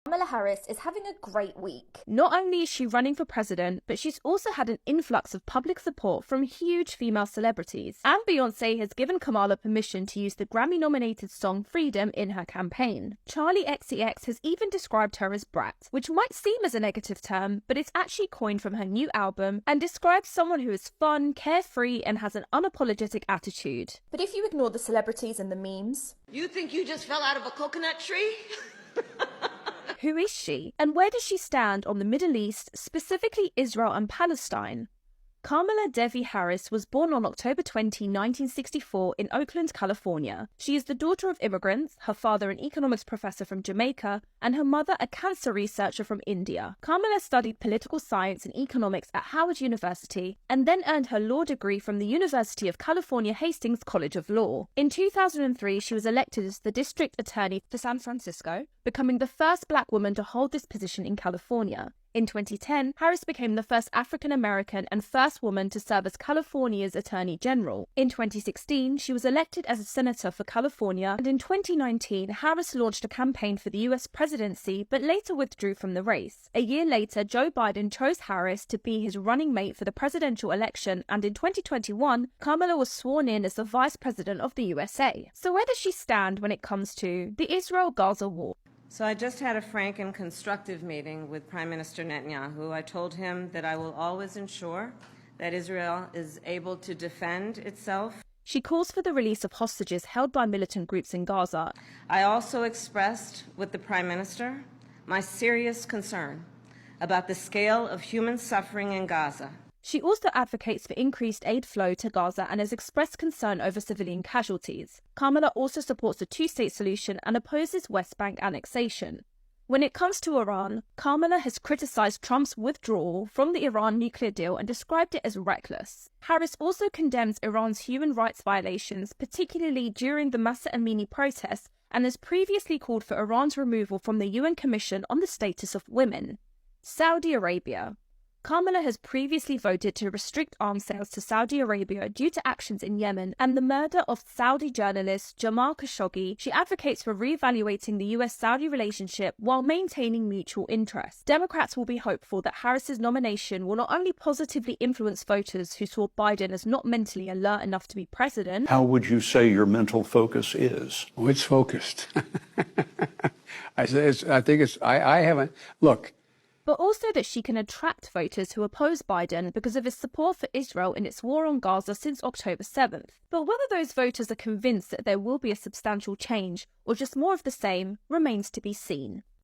Kamala Harris is having a great week. Not only is she running for president, but she's also had an influx of public support from huge female celebrities. And Beyoncé has given Kamala permission to use the Grammy-nominated song Freedom in her campaign. Charli XCX has even described her as brat, which might seem as a negative term, but it's actually coined from her new album and describes someone who is fun, carefree, and has an unapologetic attitude. But if you ignore the celebrities and the memes... You think you just fell out of a coconut tree? Who is she? And where does she stand on the Middle East, specifically Israel and Palestine? Kamala Devi Harris was born on October 20, 1964 in Oakland, California. She is the daughter of immigrants, her father an economics professor from Jamaica, and her mother a cancer researcher from India. Kamala studied political science and economics at Howard University and then earned her law degree from the University of California Hastings College of Law. In 2003, she was elected as the district attorney for San Francisco, becoming the first black woman to hold this position in California. In 2010, Harris became the first African-American and first woman to serve as California's Attorney General. In 2016, she was elected as a senator for California, and in 2019, Harris launched a campaign for the US presidency but later withdrew from the race. A year later, Joe Biden chose Harris to be his running mate for the presidential election, and in 2021, Kamala was sworn in as the vice president of the USA. So where does she stand when it comes to the Israel-Gaza war? So I just had a frank and constructive meeting with Prime Minister Netanyahu. I told him that I will always ensure that Israel is able to defend itself. She calls for the release of hostages held by militant groups in Gaza. I also expressed with the Prime Minister my serious concern about the scale of human suffering in Gaza. She also advocates for increased aid flow to Gaza and has expressed concern over civilian casualties. Kamala also supports a two-state solution and opposes West Bank annexation. When it comes to Iran, Kamala has criticized Trump's withdrawal from the Iran nuclear deal and described it as reckless. Harris also condemns Iran's human rights violations, particularly during the Masa Amini protests, and has previously called for Iran's removal from the UN Commission on the Status of Women. Saudi Arabia. Kamala has previously voted to restrict arms sales to Saudi Arabia due to actions in Yemen and the murder of Saudi journalist Jamal Khashoggi. She advocates for re-evaluating the US-Saudi relationship while maintaining mutual interest. Democrats will be hopeful that Harris's nomination will not only positively influence voters who saw Biden as not mentally alert enough to be president. How would you say your mental focus is? Oh, it's focused. I haven't, look, but also that she can attract voters who oppose Biden because of his support for Israel in its war on Gaza since October 7th. But whether those voters are convinced that there will be a substantial change or just more of the same remains to be seen.